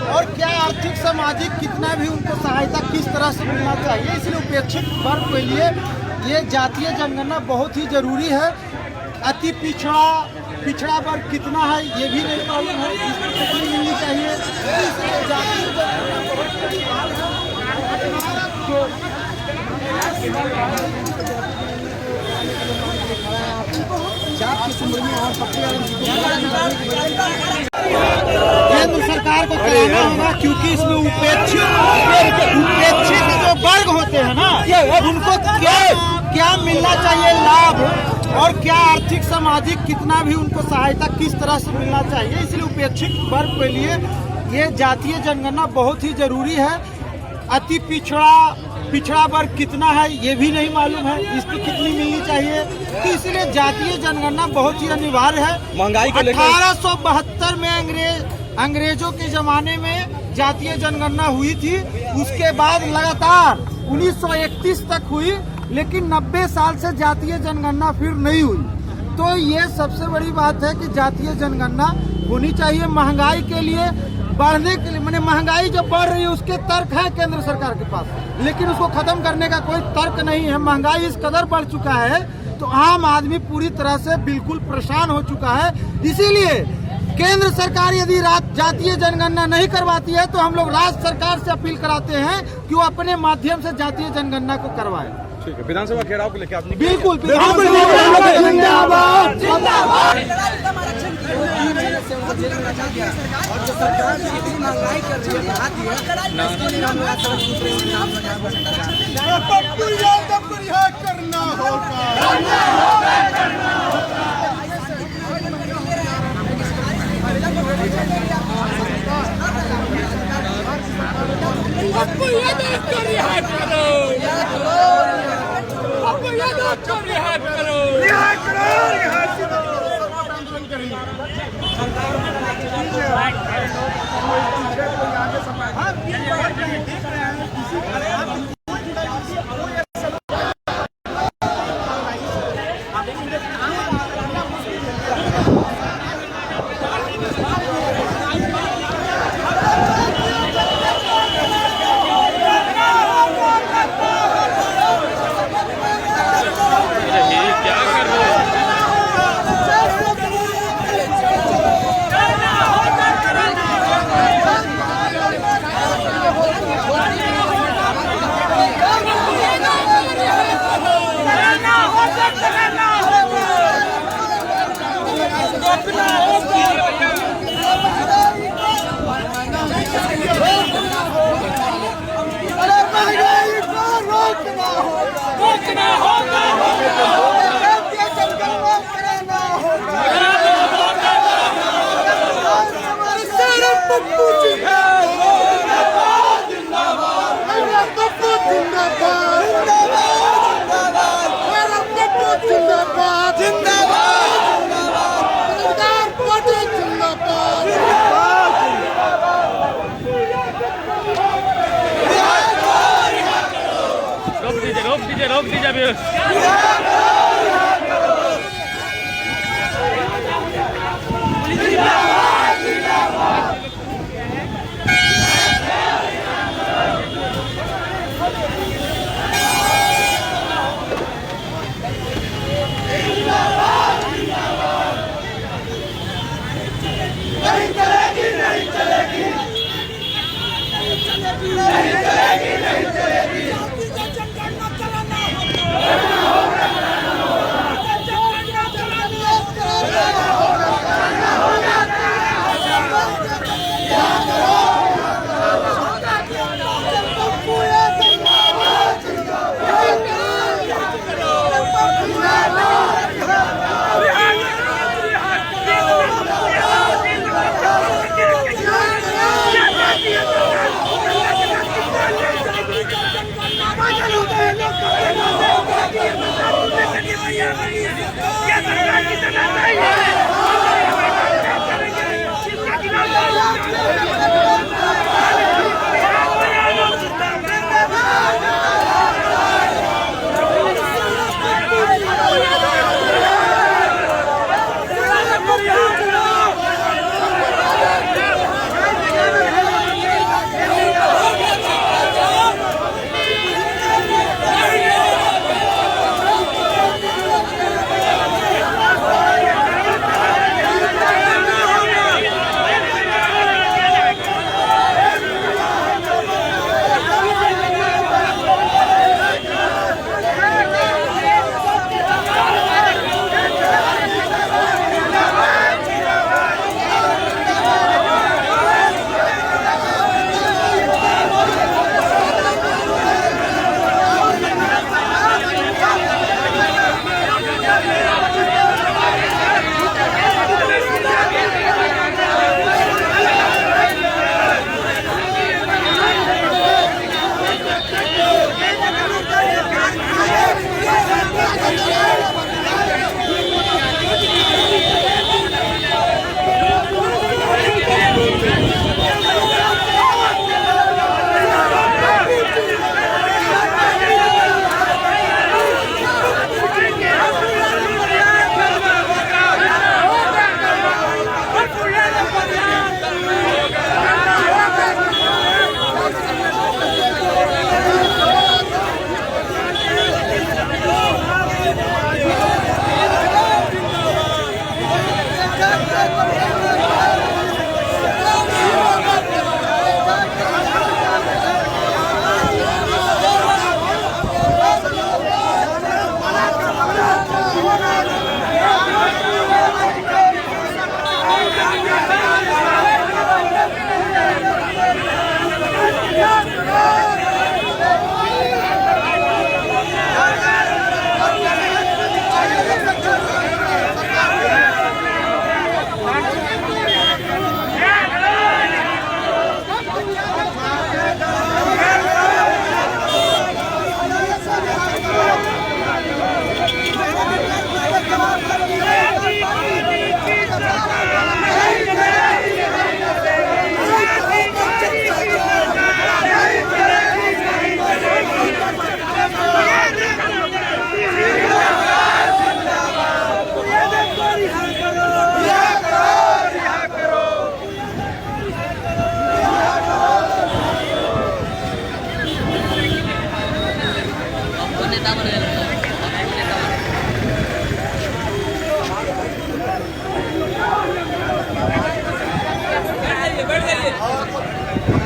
और क्या आर्थिक सामाजिक कितना भी उनको सहायता किस तरह से मिलना चाहिए, इसलिए उपेक्षित वर्ग के लिए ये जातीय जनगणना बहुत ही जरूरी है। अति पिछड़ा वर्ग कितना है ये भी नहीं मालूम है, इसको कितनी मिलनी चाहिए, इसलिए जातीय केंद्र सरकार को कराना होगा, क्योंकि इसमें उपेक्षित जो वर्ग होते हैं ना, उनको क्या मिलना चाहिए लाभ, और क्या आर्थिक सामाजिक कितना भी उनको सहायता किस तरह से मिलना चाहिए, इसलिए उपेक्षित वर्ग के लिए ये जातीय जनगणना बहुत ही जरूरी है। अति पिछड़ा वर्ग कितना है ये भी नहीं मालूम है, इसकी कितनी मिलनी चाहिए, तो इसलिए जातीय जनगणना बहुत ही अनिवार्य है। महंगाई को 1872 में अंग्रेजों के जमाने में जातीय जनगणना हुई थी, उसके बाद लगातार 1931 तक हुई, लेकिन 90 साल से जातीय जनगणना फिर नहीं हुई। तो ये सबसे बड़ी बात है कि जातीय जनगणना होनी चाहिए। महंगाई के लिए बढ़ने के लिए, मैंने महंगाई जब बढ़ रही है उसके तर्क है केंद्र सरकार के पास, लेकिन उसको खत्म करने का कोई तर्क नहीं है। महंगाई इस कदर बढ़ चुका है तो आम आदमी पूरी तरह से बिल्कुल परेशान हो चुका है। इसीलिए केंद्र सरकार यदि जातीय जनगणना नहीं करवाती है तो हम लोग राज्य सरकार से अपील कराते हैं कि वो अपने माध्यम से जातीय जनगणना को करवाए। ठीक है, विधानसभा घेराव को लेकर आपने बिल्कुल और जो सरकार इतनी महंगाई कर रही है करना रोकना होगा, जातीय जनगणना कराना होगा। सारा पप्पू जिंदाबाद, मेरा पप्पू जिंदाबाद, मेरा पप्पू जिंदाबाद, सरदार पटेल जिंदाबाद। रोक दीजिए अभी। नहीं चलेगी, नहीं चलेगी, नहीं चलेगी, नहीं चलेगी, नहीं चलेगी। जनगणना कराना होगा, जनगणना कराना होगा।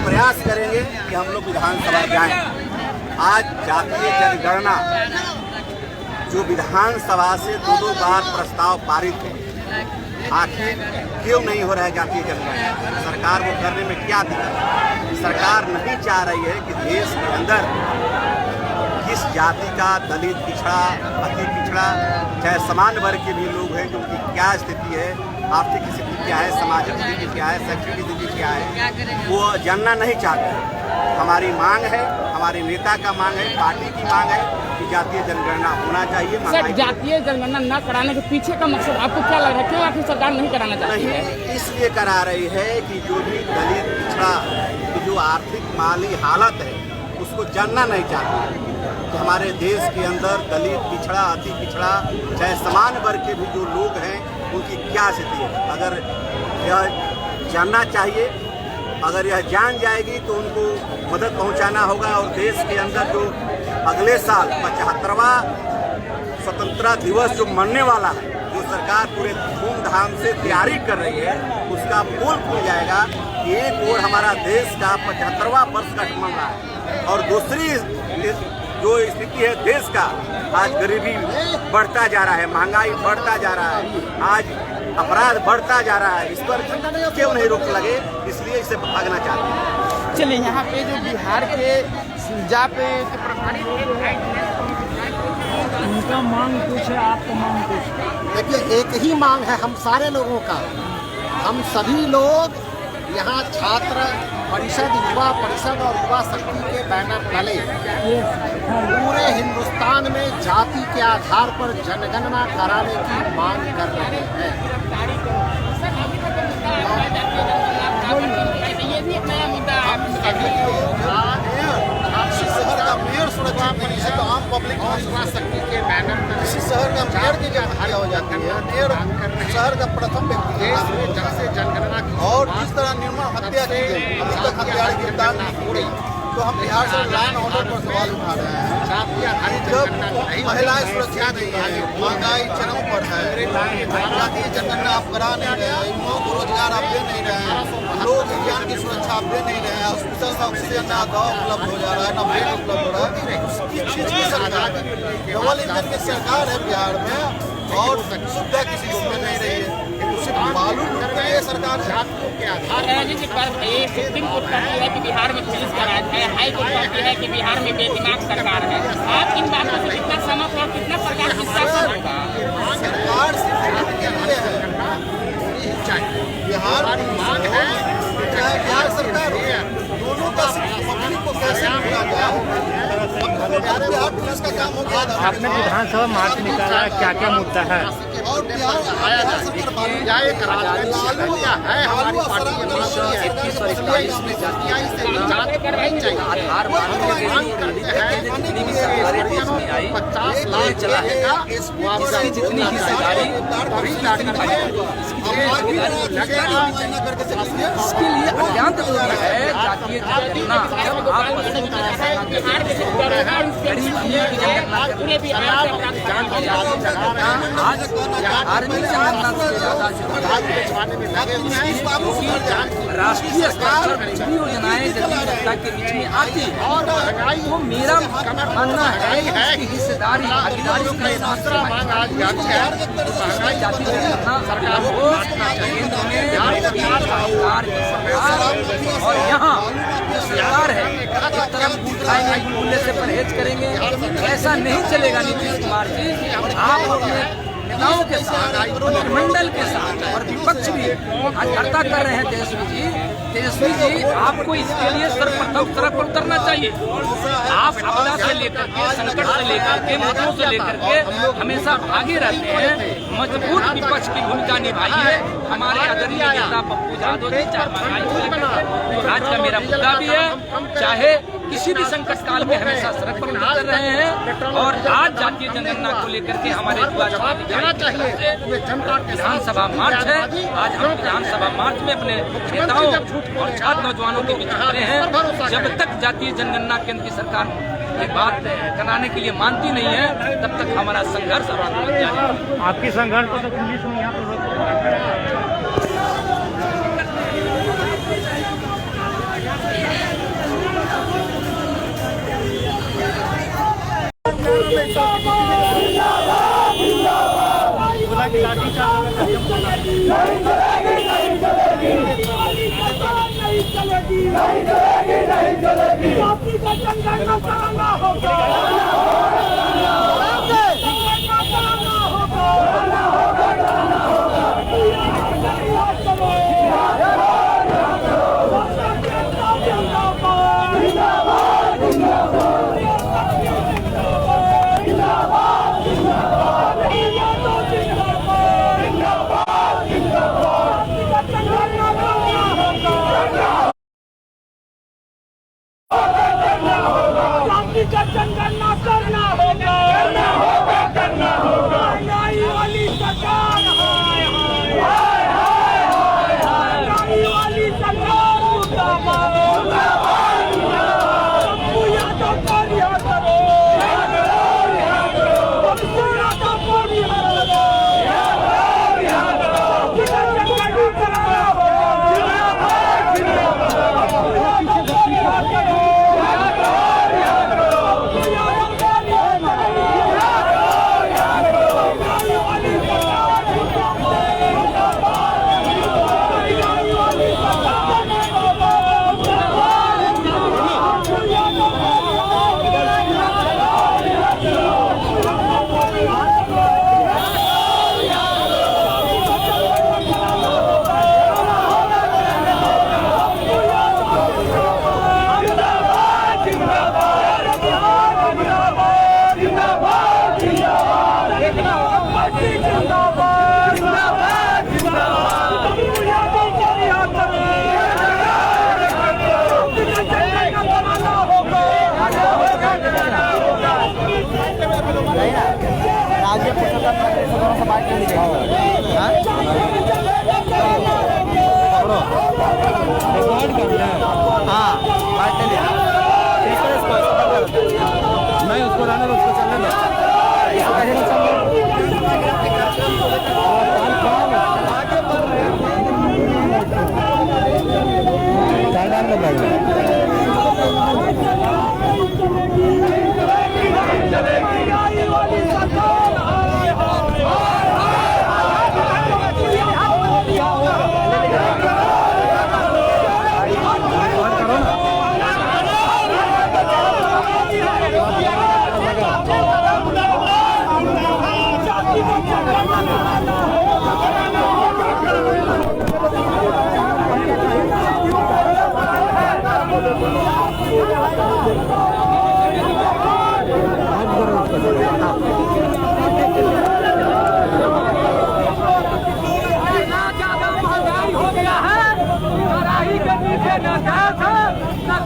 प्रयास करेंगे कि हम लोग विधानसभा जाएं। आज जातीय जनगणना जो विधानसभा से दो बार प्रस्ताव पारित है, आखिर क्यों नहीं हो रहा है जातीय जनगणना? सरकार को करने में क्या दिक्कत है? सरकार नहीं चाह रही है कि देश के अंदर किस जाति का, दलित, पिछड़ा, अति पिछड़ा, चाहे सामान्य वर्ग के भी लोग हैं, उनकी क्या स्थिति है, आर्थिक स्थिति क्या है, सामाजिक स्थिति क्या है, शैक्षणिक स्थिति क्या है, वो जानना नहीं चाहते। हमारी मांग है, हमारे नेता का मांग है, पार्टी की मांग है कि जातीय जनगणना होना चाहिए। सर, जातीय जनगणना न कराने के पीछे का मकसद आपको क्या लग रहा है? क्यों आखिर सरकार नहीं कराना चाहती है? नहीं, इसलिए करा रही है कि जो भी दलित, पिछड़ा की जो आर्थिक माली हालत है उसको जानना नहीं चाहती कि हमारे देश के अंदर दलित, पिछड़ा, अति पिछड़ा, चाहे सामान्य वर्ग के भी जो लोग हैं उनकी क्या स्थिति है। अगर यह जानना चाहिए, अगर यह जान जाएगी तो उनको मदद पहुंचाना होगा। और देश के अंदर जो अगले साल 75वां स्वतंत्रता दिवस जो मनने वाला है, जो सरकार पूरे धूमधाम से तैयारी कर रही है, उसका पोल खुल जाएगा कि एक ओर हमारा देश का 75वां वर्षगांठ मन रहा है और दूसरी जो स्थिति है देश का, आज गरीबी बढ़ता जा रहा है, महंगाई बढ़ता जा रहा है, आज अपराध बढ़ता जा रहा है। इस पर क्यों नहीं रोक लगे, इसलिए इसे भागना चाहते हैं। चलिए, यहाँ पे जो बिहार के जहाँ पे प्रभारी उनका मांग कुछ है, आपका मांग कुछ। देखिए, एक ही मांग है हम सारे लोगों का। हम सभी लोग यहाँ छात्र परिषद, युवा परिषद और युवा शक्ति के बैनर तले पूरे हिंदुस्तान में जाति के आधार पर जनगणना कराने की मांग कर रहे हैं। शहर का मेयर सुरक्षा परिषद आम पब्लिक और युवा शक्ति के बैनर पर किसी शहर का मेयर की जब हत्या हो जाती है, मेयर शहर का प्रथम व्यक्ति है जब से जनगणना की और जिस तरह निर्मम हत्या की गई, अभी तक हत्यारे गिरफ्तार नहीं हो रही, तो हम बिहार से लॉ एंड ऑर्डर पर सवाल उठा रहे हैं। जब महिलाएं सुरक्षा नहीं है, महंगाई चरम पर है, जातीय जनगणना आप करा नहीं रहे हैं, युवाओं को रोजगार आप दे नहीं रहे हैं, लोग विज्ञान की सुरक्षा आप दे नहीं रहे हैं, हॉस्पिटल में ऑक्सीजन ना दवा उपलब्ध हो जा रहा है, ना बेड उपलब्ध हो रहा है। किस चीज की सरकार है? डबल इंजन की सरकार है बिहार में और सुविधा किसी को मिल नहीं रही है। बालू लूट के लिए सरकार जातियों के आधार सुप्रीम कोर्ट कहती है कि बिहार में पुलिस का राज है, हाई कोर्ट कहती है कि बिहार में बेदिमाग सरकार है। आप इन बातों से कितना सहमत और कितना सरकार की शासन होगा? सरकार सिर्फ के लिए है, बिहार की मांग है, चाहे बिहार सरकार हो, दोनों का पब्लिक को कैसे मिला गया। बिहार पुलिस का काम हो गया। आपने विधानसभा मार्च निकाला, क्या क्या मुद्दा है? और बिहार सरकार लालू है हमारी पार्टी के मांग जितनी हिस्सेदारी इसके लिए अत्यंत जरूरी है जातीय जनगणना। जब आप आज बिहार में जनगणना से ज्यादा राष्ट्रीय स्तर पर जितनी योजनाएं जल्दी जनता के बीच में आती है, वो मेरा मानना है कि हिस्सेदारी भागीदारी के हिसाब से जातीय जनगणना सरकार को केंद्र में और यहाँ सरकार है एक तरफ बूथ खाएंगे, मूल्य से परहेज करेंगे, ऐसा नहीं चलेगा। नीतीश कुमार जी, आप अपने नेताओं के साथ, मंडल के साथ और विपक्ष भी हत्या कर रहे हैं। तेजस्वी जी, आपको इसके लिए सर्वप्रथम सड़क पर उतरना चाहिए। आप आपदा से लेकर के, संकट से लेकर के, मुद्दों से लेकर के हमेशा भागे रहते हैं। मजबूत विपक्ष की भूमिका निभाइए। हमारे आदरणीय नेता पप्पू यादव जी, चाहे महंगाई को लेकर तो राज्य का मेरा मुद्दा भी है, चाहे किसी भी संकट काल में हमेशा सड़क पर उतर रहे हैं। और आज जातीय जनगणना को लेकर के हमारे विधानसभा मार्च है। आज हम विधानसभा मार्च में अपने नेताओं और छात्र नौजवानों के बीच उतरे हैं। जब तक जातीय जनगणना केंद्र की सरकार ये बात कराने के लिए मानती नहीं है, तब तक हमारा संघर्ष और आंदोलन जारी है। आपकी संघर्ष को तो पुलिस में यहाँ पर नहीं चलेगी। जाति का जनगणना कराना होगा, जनगणना करना होगा, करना होगा। महंगाई वाली सरकार, महंगाई वाली सरकार मुर्दाबाद, सबको यादव को रिहा करो, सबको यादव को रिहा करो, जनगणना कराना होगा, रिहा करो। राज्य पुरुषोत्तम समाज के लिए हाँ नहीं उसको रहने दो, उसको चलने दो।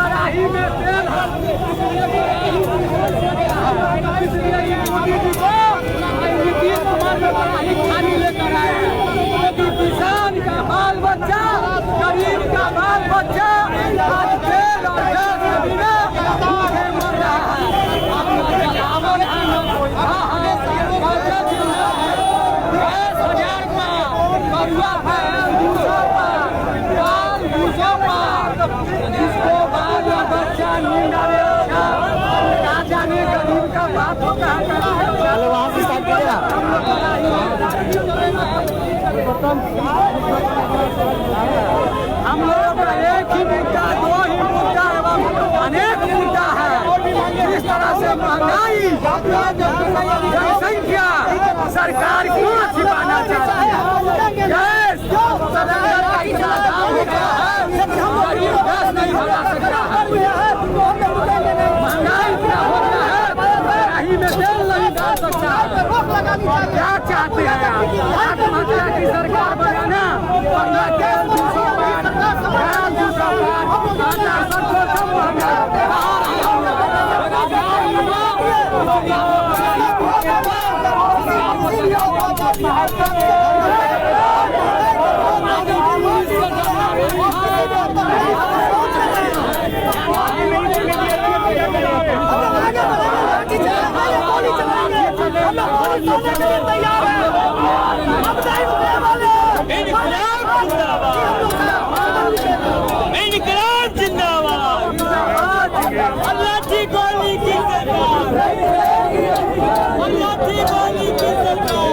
कड़ाही में तेल नीतीश कुमार में कड़ाही खाली लेकर आए, क्योंकि किसान का बाल बच्चा, गरीब का बाल बच्चा आज तेल और गैस के बिना भूखे मर रहा है। चावल है न कोई गैस 1000 का, करुआ है 200 का, दाल 200 का, जिसको बाल या बच्चा नींद आवे अच्छा, क्या जाने गरीब का बात होता है। चलो वहाँ से स्टार्ट करेगा। हम लोग का एक ही मुद्दा, दो ही मुद्दा एवं अनेक मुद्दा है। इस तरह से महंगाई, जनसंख्या सरकार क्यों छिपाना चाहती है? गैस सिलेंडर का इतना दाम हो गया है, गरीब गैस नहीं भरा सकता है। महंगाई इतना हो गया है, कहीं में तेल नहीं डाल सकता है। क्या चाहते हैं आप? आत्महत्या की सरकार बनाना, वरना गैस 200 पार, गैस 200 पार, आटा सबको सब महंगा। इनकलाब जिंदाबाद, अल्लाह की गोली की सरकार, अल्लाह की गोली की सरकार।